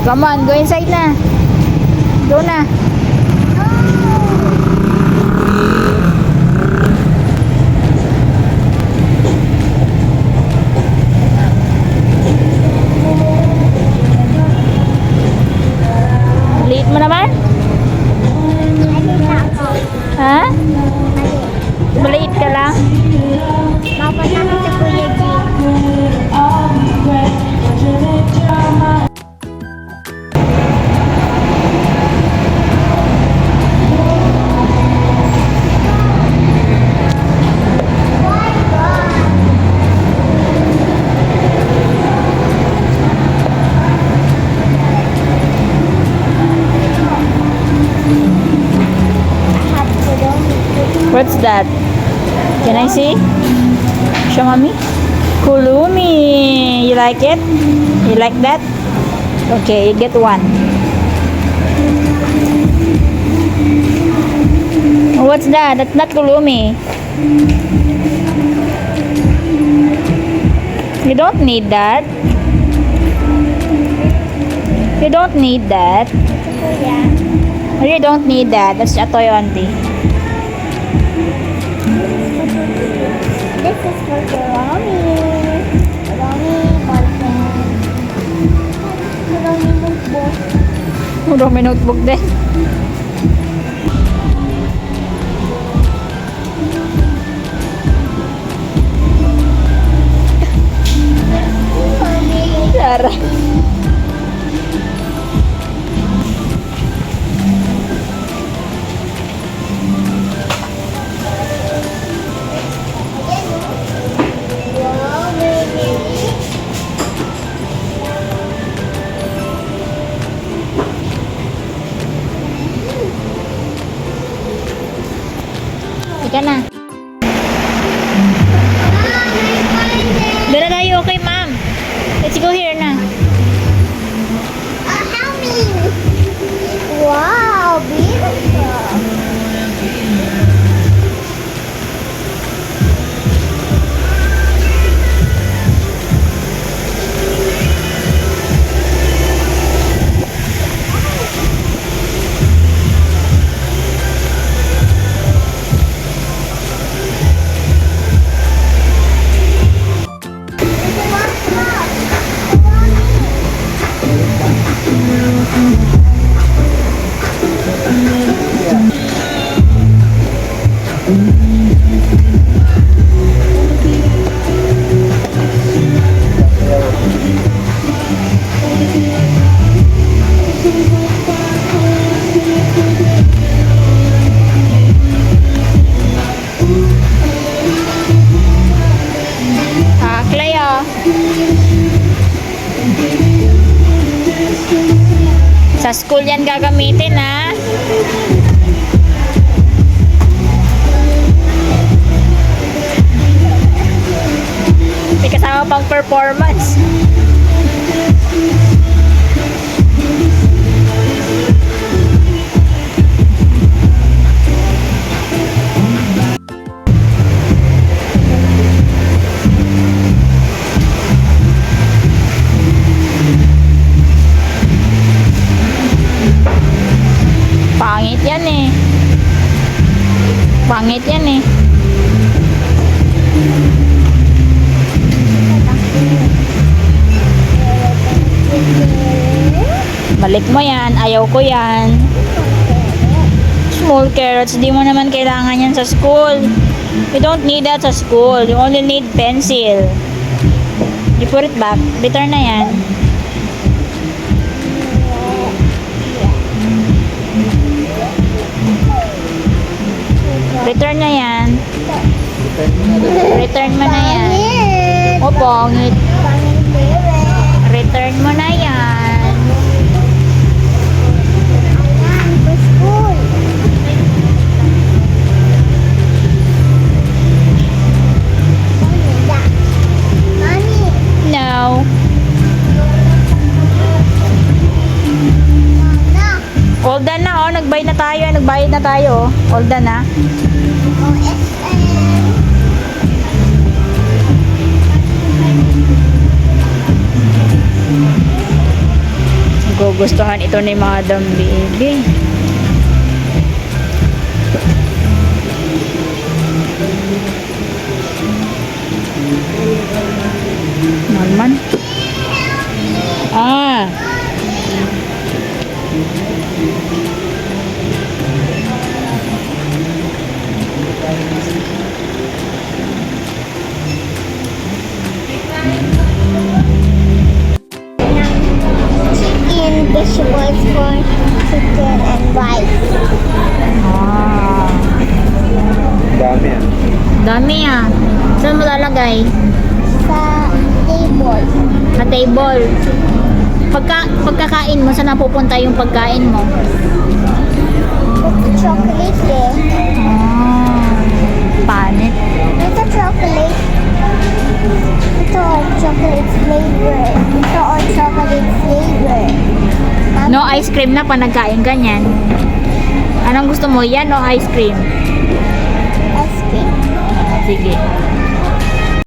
Come on, go inside na. Go na. Liit mo naman? Ha? Maliit ka lang? Mapunta kami sa Kuya G. What's that? Can I see? Show mommy. Kulumi. You like it? You like that? Okay, you get one. What's that? That's not Kulumi. You don't need that. You don't need that. Kuya. You don't need that. That's a toy only. This is for Romy. Romy ballpen. Romy notebook. May notebook din. Sarah. Ika na. Doon na tayo, okay ma'am. Let's go here na. Help me. Wow, beautiful. Clay, oh. Sa school yan gagamitin, ha? May kasama pang performance. Pangit yan eh. Pangit yan eh. Balik mo yan. Ayaw ko yan. Small carrots. Di mo naman kailangan yan sa school. You don't need that sa school. You only need pencil. You put it back. Return na yan. Return na yan. Return mo na yan. O, pangit. Return mo na yan. Ayan, for school. Mommy. No. All done na, oh. Nagbayad na tayo. Nagbayad na tayo, oh. All done na. Go, nagustuhan ito ni Madam Baby. Naman. Ah. Chicken, vegetables for chicken and rice. Ah. Dami ah. Dami ah. Saan mo lalagay? Sa table. Sa table. Pagkakain mo, saan napupunta yung pagkain mo? With chocolate eh. Ah. Panit. Ito chocolate. Ito chocolate flavor. Ito chocolate flavor. No ice cream na pa nagkain ka niyan. Anong gusto mo? Yan o ice cream? Ice cream. Sige.